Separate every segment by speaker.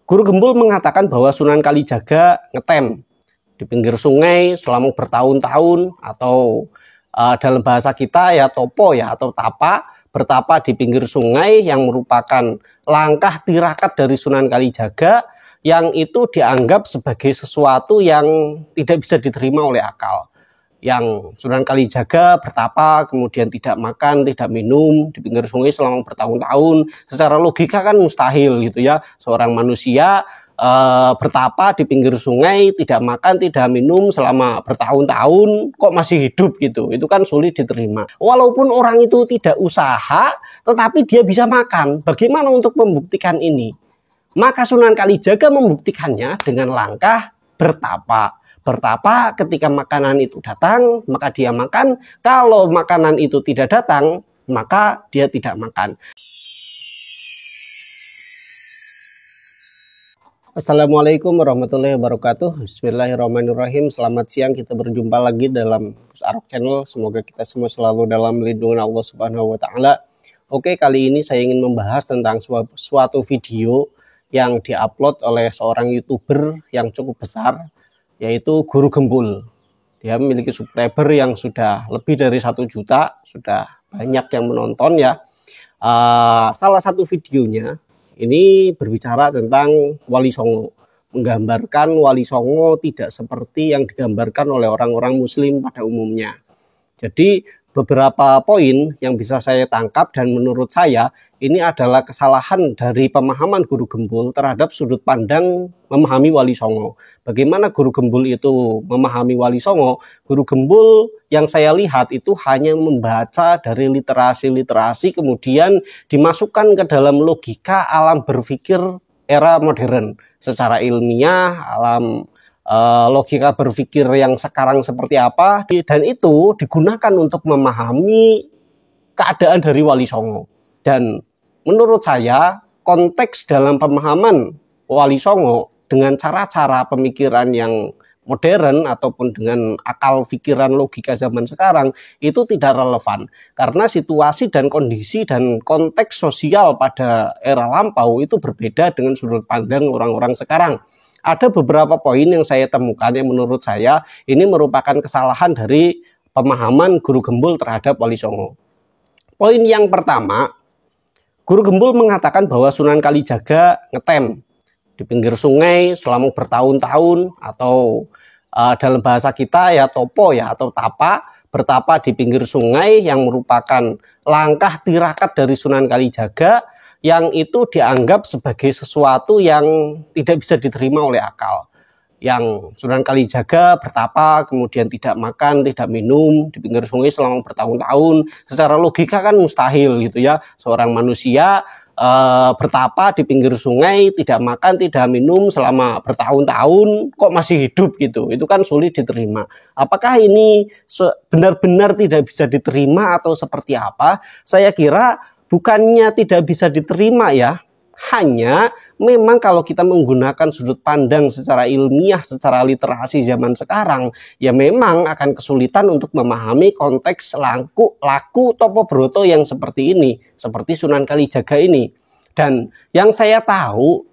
Speaker 1: Guru Gembul mengatakan bahwa Sunan Kalijaga ngetem di pinggir sungai selama bertahun-tahun, atau dalam bahasa kita ya topo ya, atau tapa, bertapa di pinggir sungai, yang merupakan langkah tirakat dari Sunan Kalijaga yang itu dianggap sebagai sesuatu yang tidak bisa diterima oleh akal. Yang Sunan Kalijaga bertapa, kemudian tidak makan, tidak minum di pinggir sungai selama bertahun-tahun. Secara logika kan mustahil gitu ya. Seorang manusia bertapa di pinggir sungai, tidak makan, tidak minum selama bertahun-tahun, kok masih hidup gitu. Itu kan sulit diterima. Walaupun orang itu tidak usaha, tetapi dia bisa makan. Bagaimana untuk membuktikan ini? Maka Sunan Kalijaga membuktikannya dengan langkah bertapa. Bertapa ketika makanan itu datang, maka dia makan. Kalau makanan itu tidak datang, maka dia tidak makan. Assalamualaikum warahmatullahi wabarakatuh. Bismillahirrahmanirrahim. Selamat siang, kita berjumpa lagi dalam Gus Arok Channel. Semoga kita semua selalu dalam lindungan Allah Subhanahu wa Ta'ala. Oke, kali ini saya ingin membahas tentang suatu video yang diupload oleh seorang YouTuber yang cukup besar, yaitu Guru Gembul. Dia memiliki subscriber yang sudah lebih dari 1 juta, sudah banyak yang menonton ya. Salah satu videonya ini berbicara tentang Wali Songo, menggambarkan Wali Songo tidak seperti yang digambarkan oleh orang-orang Muslim pada umumnya. Jadi beberapa poin yang bisa saya tangkap dan menurut saya ini adalah kesalahan dari pemahaman Guru Gembul terhadap sudut pandang memahami Wali Songo. Bagaimana Guru Gembul itu memahami Wali Songo? Guru Gembul yang saya lihat itu hanya membaca dari literasi-literasi, kemudian dimasukkan ke dalam logika alam berpikir era modern. Secara ilmiah, alam logika berpikir yang sekarang seperti apa, dan itu digunakan untuk memahami keadaan dari Wali Songo. Dan menurut saya konteks dalam pemahaman Wali Songo dengan cara-cara pemikiran yang modern ataupun dengan akal pikiran logika zaman sekarang itu tidak relevan, karena situasi dan kondisi dan konteks sosial pada era lampau itu berbeda dengan sudut pandang orang-orang sekarang. Ada beberapa poin yang saya temukan yang menurut saya ini merupakan kesalahan dari pemahaman Guru Gembul terhadap Wali Songo. Poin yang pertama, Guru Gembul mengatakan bahwa Sunan Kalijaga ngetem di pinggir sungai selama bertahun-tahun, atau dalam bahasa kita ya topo ya, atau tapa, bertapa di pinggir sungai, yang merupakan langkah tirakat dari Sunan Kalijaga yang itu dianggap sebagai sesuatu yang tidak bisa diterima oleh akal. Yang Sunan Kalijaga bertapa, kemudian tidak makan, tidak minum di pinggir sungai selama bertahun-tahun. Secara logika kan mustahil gitu ya. Seorang manusia bertapa di pinggir sungai, tidak makan, tidak minum selama bertahun-tahun, kok masih hidup gitu. Itu kan sulit diterima. Apakah ini benar-benar tidak bisa diterima atau seperti apa? Saya kira bukannya tidak bisa diterima ya, hanya memang kalau kita menggunakan sudut pandang secara ilmiah, secara literasi zaman sekarang, ya memang akan kesulitan untuk memahami konteks laku Topo Broto yang seperti ini, seperti Sunan Kalijaga ini. Dan yang saya tahu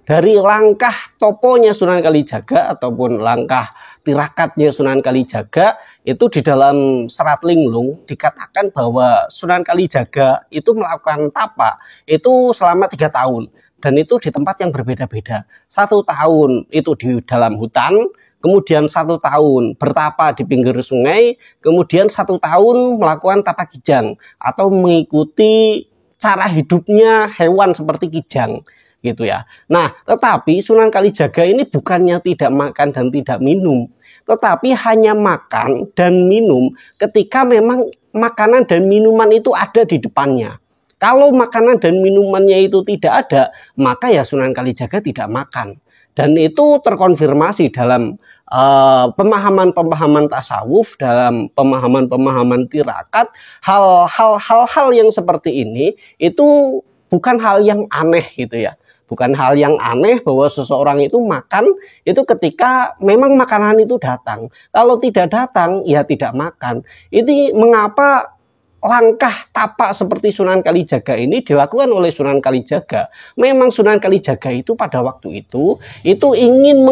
Speaker 1: dari langkah toponya Sunan Kalijaga ataupun langkah tirakatnya Sunan Kalijaga itu di dalam Serat Linglung dikatakan bahwa Sunan Kalijaga itu melakukan tapa itu selama 3 tahun, dan itu di tempat yang berbeda-beda. 1 tahun itu di dalam hutan, kemudian 1 tahun bertapa di pinggir sungai, kemudian 1 tahun melakukan tapa kijang atau mengikuti cara hidupnya hewan seperti kijang gitu ya. Nah, tetapi Sunan Kalijaga ini bukannya tidak makan dan tidak minum, tetapi hanya makan dan minum ketika memang makanan dan minuman itu ada di depannya. Kalau makanan dan minumannya itu tidak ada, maka ya Sunan Kalijaga tidak makan. Dan itu terkonfirmasi dalam pemahaman-pemahaman tasawuf, dalam pemahaman-pemahaman tirakat. Hal-hal yang seperti ini itu bukan hal yang aneh gitu ya. Bukan hal yang aneh bahwa seseorang itu makan itu ketika memang makanan itu datang. Kalau tidak datang, ya tidak makan. Ini mengapa langkah tapak seperti Sunan Kalijaga ini dilakukan oleh Sunan Kalijaga. Memang Sunan Kalijaga itu pada waktu itu ingin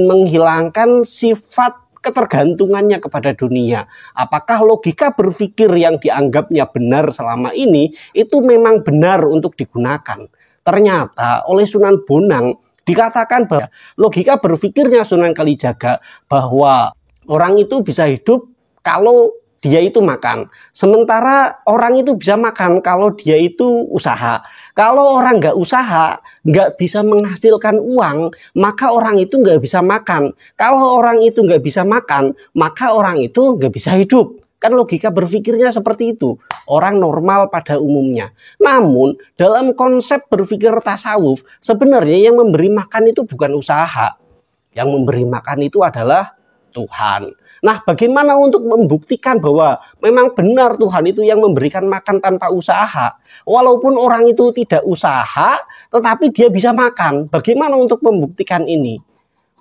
Speaker 1: menghilangkan sifat ketergantungannya kepada dunia. Apakah logika berpikir yang dianggapnya benar selama ini itu memang benar untuk digunakan? Ternyata oleh Sunan Bonang dikatakan bahwa logika berpikirnya Sunan Kalijaga bahwa orang itu bisa hidup kalau dia itu makan. Sementara orang itu bisa makan kalau dia itu usaha. Kalau orang nggak usaha, nggak bisa menghasilkan uang, maka orang itu nggak bisa makan. Kalau orang itu nggak bisa makan, maka orang itu nggak bisa hidup. Kan logika berpikirnya seperti itu. Orang normal pada umumnya. Namun dalam konsep berpikir tasawuf, sebenarnya yang memberi makan itu bukan usaha. Yang memberi makan itu adalah Tuhan. Nah, bagaimana untuk membuktikan bahwa memang benar Tuhan itu yang memberikan makan tanpa usaha? Walaupun orang itu tidak usaha, tetapi dia bisa makan. Bagaimana untuk membuktikan ini?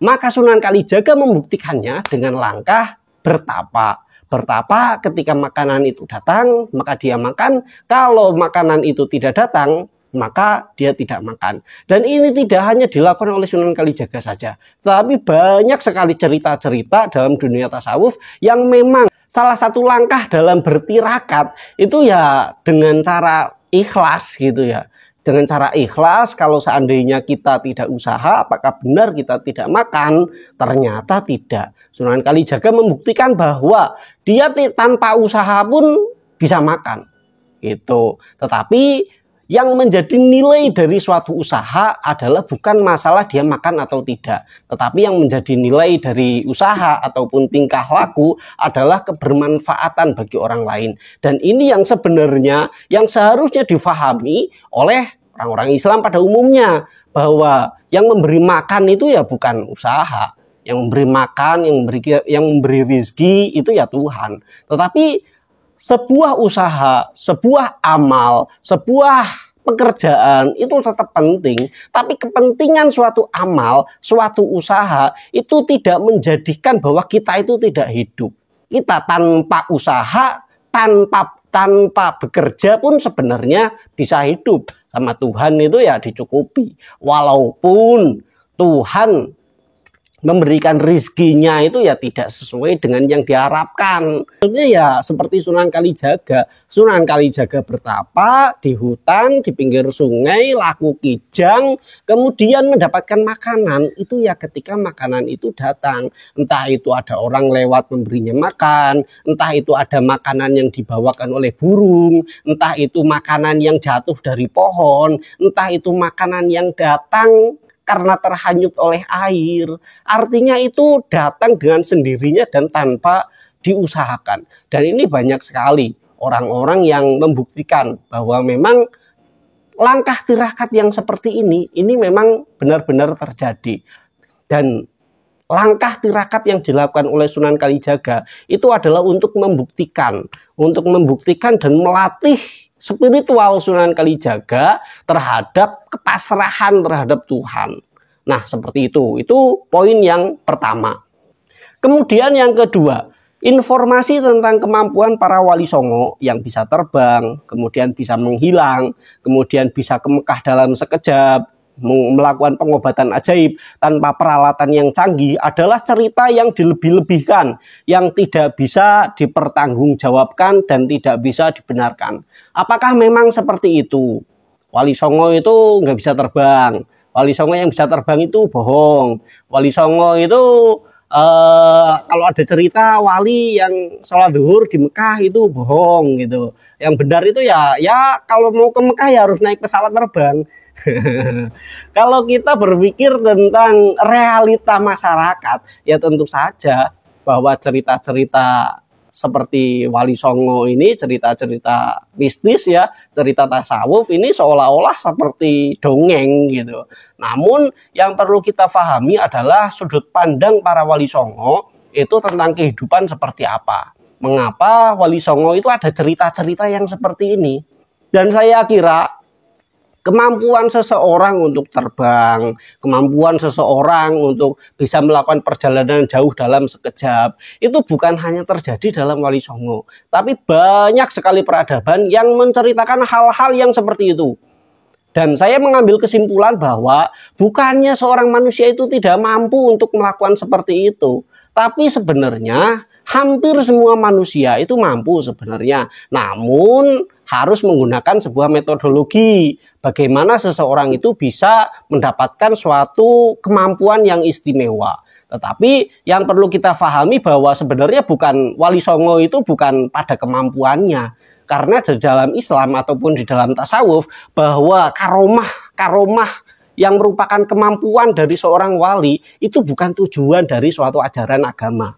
Speaker 1: Maka Sunan Kalijaga membuktikannya dengan langkah bertapa. Bertapa ketika makanan itu datang, maka dia makan. Kalau makanan itu tidak datang, maka dia tidak makan. Dan ini tidak hanya dilakukan oleh Sunan Kalijaga saja, tetapi banyak sekali cerita-cerita dalam dunia tasawuf yang memang salah satu langkah dalam bertirakat itu ya dengan cara ikhlas gitu ya. Dengan cara ikhlas, kalau seandainya kita tidak usaha, apakah benar kita tidak makan? Ternyata tidak. Sunan Kalijaga membuktikan bahwa dia tanpa usaha pun bisa makan. Gitu. Tetapi yang menjadi nilai dari suatu usaha adalah bukan masalah dia makan atau tidak. Tetapi yang menjadi nilai dari usaha ataupun tingkah laku adalah kebermanfaatan bagi orang lain. Dan ini yang sebenarnya yang seharusnya difahami oleh orang-orang Islam pada umumnya. Bahwa yang memberi makan itu ya bukan usaha. Yang memberi makan, yang memberi rezeki itu ya Tuhan. Tetapi sebuah usaha, sebuah amal, sebuah pekerjaan itu tetap penting. Tapi kepentingan suatu amal, suatu usaha itu tidak menjadikan bahwa kita itu tidak hidup. Kita tanpa usaha, tanpa bekerja pun sebenarnya bisa hidup. Sama Tuhan itu ya dicukupi. Walaupun Tuhan memberikan rizkinya itu ya tidak sesuai dengan yang diharapkan. Sebenarnya ya seperti Sunan Kalijaga. Sunan Kalijaga bertapa di hutan, di pinggir sungai, laku kijang, kemudian mendapatkan makanan. Itu ya ketika makanan itu datang. Entah itu ada orang lewat memberinya makan, entah itu ada makanan yang dibawakan oleh burung, entah itu makanan yang jatuh dari pohon, entah itu makanan yang datang karena terhanyut oleh air. Artinya itu datang dengan sendirinya dan tanpa diusahakan. Dan ini banyak sekali orang-orang yang membuktikan bahwa memang langkah tirakat yang seperti ini memang benar-benar terjadi. Dan langkah tirakat yang dilakukan oleh Sunan Kalijaga itu adalah untuk membuktikan dan melatih spiritual Sunan Kalijaga terhadap kepasrahan terhadap Tuhan. Nah, seperti itu. Itu poin yang pertama. Kemudian yang kedua, informasi tentang kemampuan para wali songo yang bisa terbang, kemudian bisa menghilang, kemudian bisa ke Mekah dalam sekejap, melakukan pengobatan ajaib tanpa peralatan yang canggih adalah cerita yang dilebih-lebihkan, yang tidak bisa dipertanggungjawabkan dan tidak bisa dibenarkan. Apakah memang seperti itu? Wali songo itu nggak bisa terbang. Wali songo yang bisa terbang itu bohong. Wali songo itu kalau ada cerita wali yang sholat zuhur di Mekah itu bohong gitu. Yang benar itu ya kalau mau ke Mekah ya harus naik pesawat terbang. Kalau kita berpikir tentang realita masyarakat, ya tentu saja bahwa cerita-cerita seperti Wali Songo ini, cerita-cerita mistis ya, cerita tasawuf ini seolah-olah seperti dongeng gitu. Namun yang perlu kita pahami adalah sudut pandang para Wali Songo itu tentang kehidupan seperti apa. Mengapa Wali Songo itu ada cerita-cerita yang seperti ini. Dan saya kira Kemampuan seseorang untuk terbang, kemampuan seseorang untuk bisa melakukan perjalanan jauh dalam sekejap, itu bukan hanya terjadi dalam Wali Songo, tapi banyak sekali peradaban yang menceritakan hal-hal yang seperti itu. Dan saya mengambil kesimpulan bahwa bukannya seorang manusia itu tidak mampu untuk melakukan seperti itu, tapi sebenarnya hampir semua manusia itu mampu sebenarnya. Namun harus menggunakan sebuah metodologi. Bagaimana seseorang itu bisa mendapatkan suatu kemampuan yang istimewa. Tetapi yang perlu kita pahami bahwa sebenarnya bukan Wali Songo itu bukan pada kemampuannya. Karena di dalam Islam ataupun di dalam tasawuf bahwa karomah yang merupakan kemampuan dari seorang wali itu bukan tujuan dari suatu ajaran agama.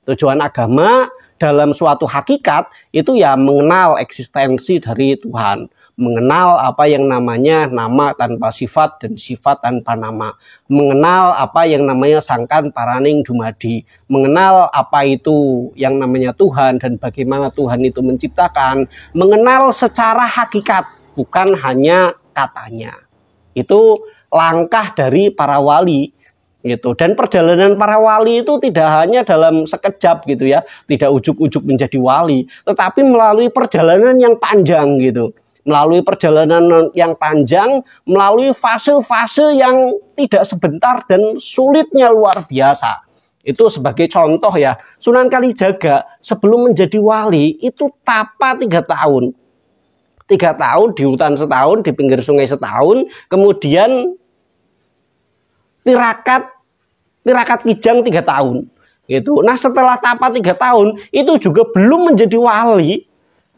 Speaker 1: Tujuan agama dalam suatu hakikat itu ya mengenal eksistensi dari Tuhan, mengenal apa yang namanya nama tanpa sifat dan sifat tanpa nama, mengenal apa yang namanya sangkan paraning dumadi, mengenal apa itu yang namanya Tuhan dan bagaimana Tuhan itu menciptakan, mengenal secara hakikat, bukan hanya katanya. Itu langkah dari para wali gitu. Dan perjalanan para wali itu tidak hanya dalam sekejap gitu ya, tidak ujuk-ujuk menjadi wali, tetapi melalui perjalanan yang panjang gitu. Melalui perjalanan yang panjang, melalui fase-fase yang tidak sebentar dan sulitnya luar biasa. Itu sebagai contoh ya, Sunan Kalijaga sebelum menjadi wali itu tapa 3 tahun. 3 tahun di hutan setahun, di pinggir sungai setahun, kemudian tirakat kijang 3 tahun gitu. Nah setelah tapa 3 tahun itu juga belum menjadi wali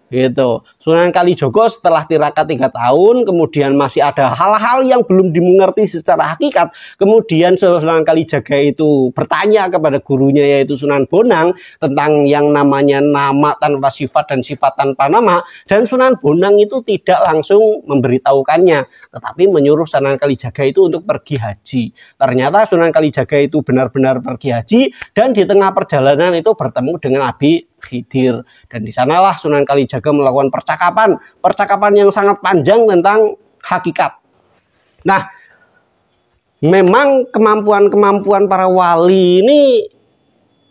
Speaker 1: gitu. Sunan Kalijogo setelah tirakat 3 tahun kemudian masih ada hal-hal yang belum dimengerti secara hakikat. Kemudian Sunan Kalijaga itu bertanya kepada gurunya yaitu Sunan Bonang tentang yang namanya nama tanpa sifat dan sifat tanpa nama, dan Sunan Bonang itu tidak langsung memberitahukannya tetapi menyuruh Sunan Kalijaga itu untuk pergi haji. Ternyata Sunan Kalijaga itu benar-benar pergi haji dan di tengah perjalanan itu bertemu dengan Abi Khidir, dan di sanalah Sunan Kalijaga melakukan percakapan yang sangat panjang tentang hakikat. Nah, memang kemampuan para wali ini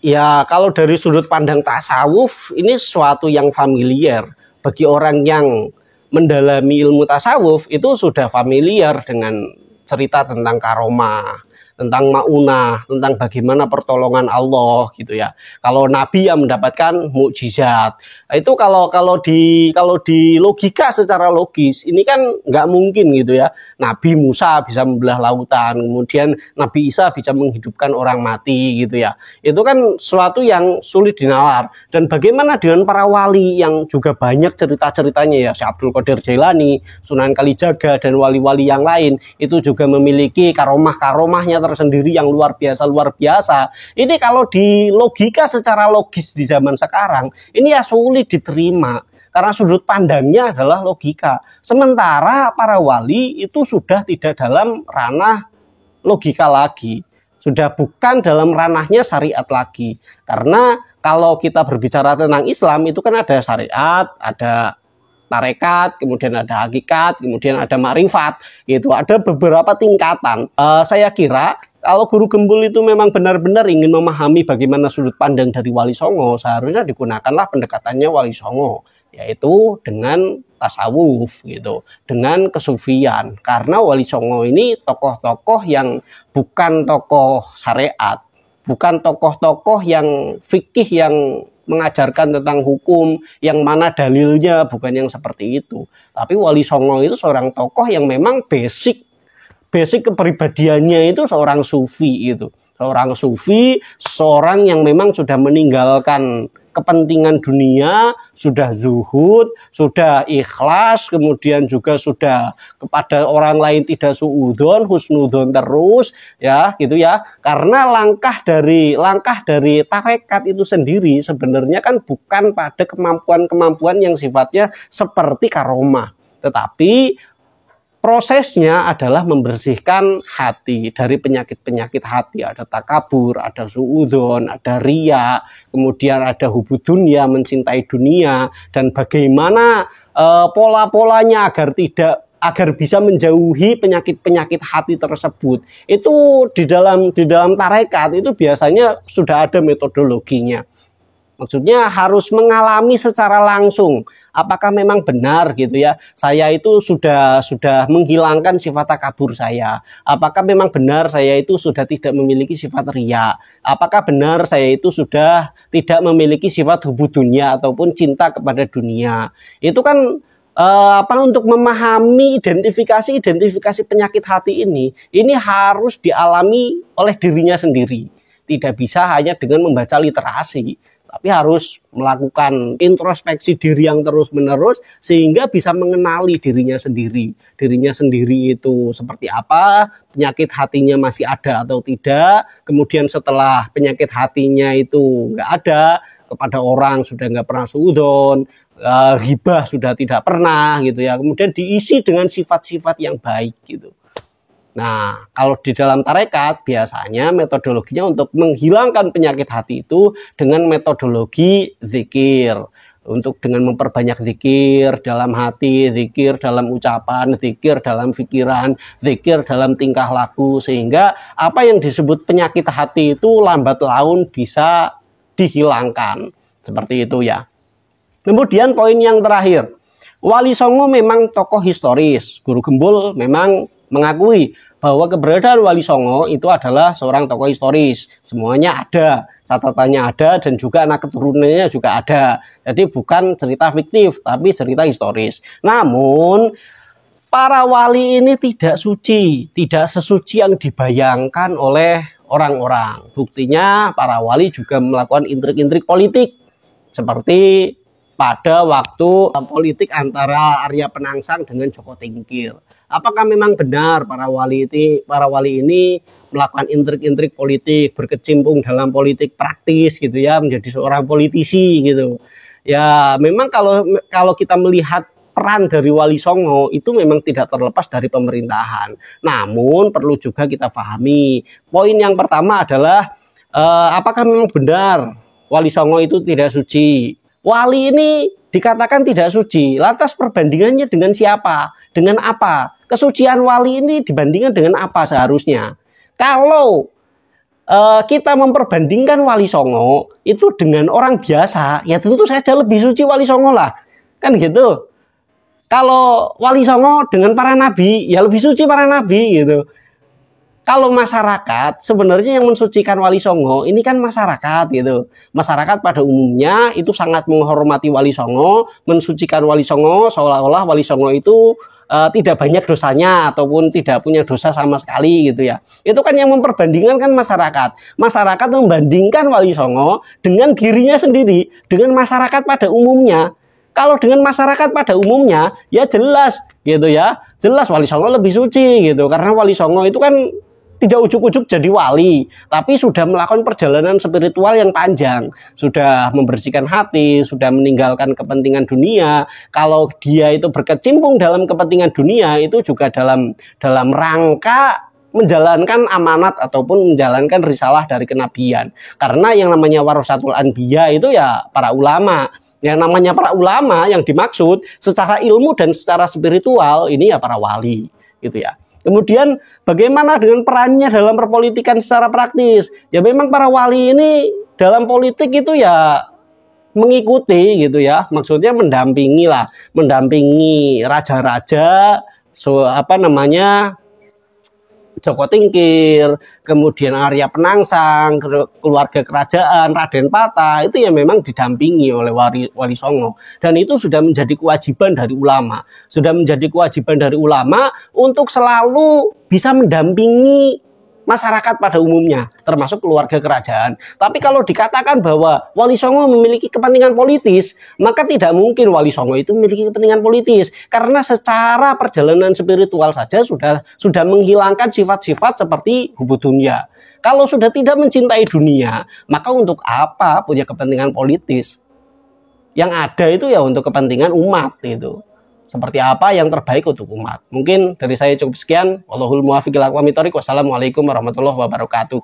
Speaker 1: ya kalau dari sudut pandang tasawuf ini sesuatu yang familiar bagi orang yang mendalami ilmu tasawuf. Itu sudah familiar dengan cerita tentang karomah, tentang maunah, tentang bagaimana pertolongan Allah gitu ya. Kalau Nabi yang mendapatkan mukjizat, itu kalau di logika secara logis ini kan nggak mungkin gitu ya. Nabi Musa bisa membelah lautan, kemudian Nabi Isa bisa menghidupkan orang mati gitu ya. Itu kan suatu yang sulit dinalar. Dan bagaimana dengan para wali yang juga banyak cerita-ceritanya ya, Syekh Abdul Qadir Jailani, Sunan Kalijaga dan wali-wali yang lain itu juga memiliki karomah-karomahnya tersendiri yang luar biasa. Ini kalau di logika secara logis di zaman sekarang ini ya sulit diterima karena sudut pandangnya adalah logika. Sementara para wali itu sudah tidak dalam ranah logika lagi, sudah bukan dalam ranahnya syariat lagi. Karena kalau kita berbicara tentang Islam itu kan ada syariat, ada tarekat, kemudian ada hakikat, kemudian ada makrifat, gitu. Ada beberapa tingkatan. Saya kira kalau Guru Gembul itu memang benar-benar ingin memahami bagaimana sudut pandang dari Wali Songo, seharusnya digunakanlah pendekatannya Wali Songo, yaitu dengan tasawuf, gitu, dengan kesufian. Karena Wali Songo ini tokoh-tokoh yang bukan tokoh syariat, bukan tokoh-tokoh yang fikih yang mengajarkan tentang hukum yang mana dalilnya, bukan yang seperti itu. Tapi Wali Songo itu seorang tokoh yang memang basic kepribadiannya itu seorang sufi itu. Seorang sufi, seorang yang memang sudah meninggalkan kepentingan dunia, sudah zuhud, sudah ikhlas, kemudian juga sudah kepada orang lain tidak suudon, husnudon terus, ya gitu ya. Karena langkah dari tarekat itu sendiri sebenarnya kan bukan pada kemampuan-kemampuan yang sifatnya seperti karomah, tetapi prosesnya adalah membersihkan hati dari penyakit-penyakit hati. Ada takabur, ada suudon, ada riya, kemudian ada hubud dunia, mencintai dunia, dan bagaimana pola-polanya agar bisa menjauhi penyakit-penyakit hati tersebut. Itu di dalam tarekat itu biasanya sudah ada metodologinya. Maksudnya harus mengalami secara langsung. Apakah memang benar gitu ya? Saya itu sudah menghilangkan sifat takabur saya. Apakah memang benar saya itu sudah tidak memiliki sifat riya? Apakah benar saya itu sudah tidak memiliki sifat hubud dunia ataupun cinta kepada dunia? Itu kan untuk memahami identifikasi penyakit hati ini harus dialami oleh dirinya sendiri. Tidak bisa hanya dengan membaca literasi, tapi harus melakukan introspeksi diri yang terus-menerus sehingga bisa mengenali dirinya sendiri. Dirinya sendiri itu seperti apa, penyakit hatinya masih ada atau tidak. Kemudian setelah penyakit hatinya itu nggak ada, kepada orang sudah nggak pernah suudzon, ghibah sudah tidak pernah gitu ya. Kemudian diisi dengan sifat-sifat yang baik gitu. Nah, kalau di dalam tarekat biasanya metodologinya untuk menghilangkan penyakit hati itu dengan metodologi zikir. Untuk dengan memperbanyak zikir dalam hati, zikir dalam ucapan, zikir dalam pikiran, zikir dalam tingkah laku. Sehingga apa yang disebut penyakit hati itu lambat laun bisa dihilangkan. Seperti itu ya. Kemudian poin yang terakhir. Wali Songo memang tokoh historis. Guru Gembul memang mengakui bahwa keberadaan Wali Songo itu adalah seorang tokoh historis. Semuanya ada, catatannya ada, dan juga anak keturunannya juga ada. Jadi bukan cerita fiktif, tapi cerita historis. Namun, para wali ini tidak suci, tidak sesuci yang dibayangkan oleh orang-orang. Buktinya para wali juga melakukan intrik-intrik politik. Seperti pada waktu politik antara Arya Penangsang dengan Joko Tingkir. Apakah memang benar para wali ini melakukan intrik-intrik politik, berkecimpung dalam politik praktis gitu ya, menjadi seorang politisi gitu. Ya, memang kalau kita melihat peran dari Wali Songo itu memang tidak terlepas dari pemerintahan. Namun perlu juga kita pahami. Poin yang pertama adalah apakah memang benar Wali Songo itu tidak suci? Wali ini dikatakan tidak suci. Lantas perbandingannya dengan siapa? Dengan apa? Kesucian wali ini dibandingkan dengan apa seharusnya? Kalau kita memperbandingkan Wali Songo itu dengan orang biasa, ya tentu saja lebih suci Wali Songo lah. Kan gitu. Kalau Wali Songo dengan para nabi, ya lebih suci para nabi gitu. Kalau masyarakat, sebenarnya yang mensucikan Wali Songo ini kan masyarakat gitu. Masyarakat pada umumnya itu sangat menghormati Wali Songo, mensucikan Wali Songo seolah-olah Wali Songo itu tidak banyak dosanya ataupun tidak punya dosa sama sekali gitu ya. Itu kan yang memperbandingkan kan masyarakat. Masyarakat membandingkan Wali Songo dengan dirinya sendiri, dengan masyarakat pada umumnya. Kalau dengan masyarakat pada umumnya ya jelas gitu ya. Jelas Wali Songo lebih suci gitu. Karena Wali Songo itu kan tidak ujuk-ujuk jadi wali, tapi sudah melakukan perjalanan spiritual yang panjang, sudah membersihkan hati, sudah meninggalkan kepentingan dunia. Kalau dia itu berkecimpung dalam kepentingan dunia, itu juga dalam rangka menjalankan amanat ataupun menjalankan risalah dari kenabian. Karena yang namanya warasatul anbiya itu ya para ulama. Yang namanya para ulama yang dimaksud secara ilmu dan secara spiritual ini ya para wali, gitu ya. Kemudian bagaimana dengan perannya dalam perpolitikan secara praktis? Ya memang para wali ini dalam politik itu ya mengikuti gitu ya. Maksudnya mendampingi raja-raja, Joko Tingkir, kemudian Arya Penangsang, keluarga kerajaan, Raden Patah, itu ya memang didampingi oleh Wali Songo. Dan itu sudah menjadi kewajiban dari ulama. Sudah menjadi kewajiban dari ulama untuk selalu bisa mendampingi masyarakat pada umumnya, termasuk keluarga kerajaan. Tapi kalau dikatakan bahwa Wali Songo memiliki kepentingan politis, maka tidak mungkin Wali Songo itu memiliki kepentingan politis, karena secara perjalanan spiritual saja sudah menghilangkan sifat-sifat seperti hubud dunia. Kalau sudah tidak mencintai dunia, maka untuk apa punya kepentingan politis? Yang ada itu ya untuk kepentingan umat itu. Seperti apa yang terbaik untuk umat. Mungkin dari saya cukup sekian. Wallahul muwaffiq ila aqwamit thoriq. Wassalamualaikum warahmatullahi wabarakatuh.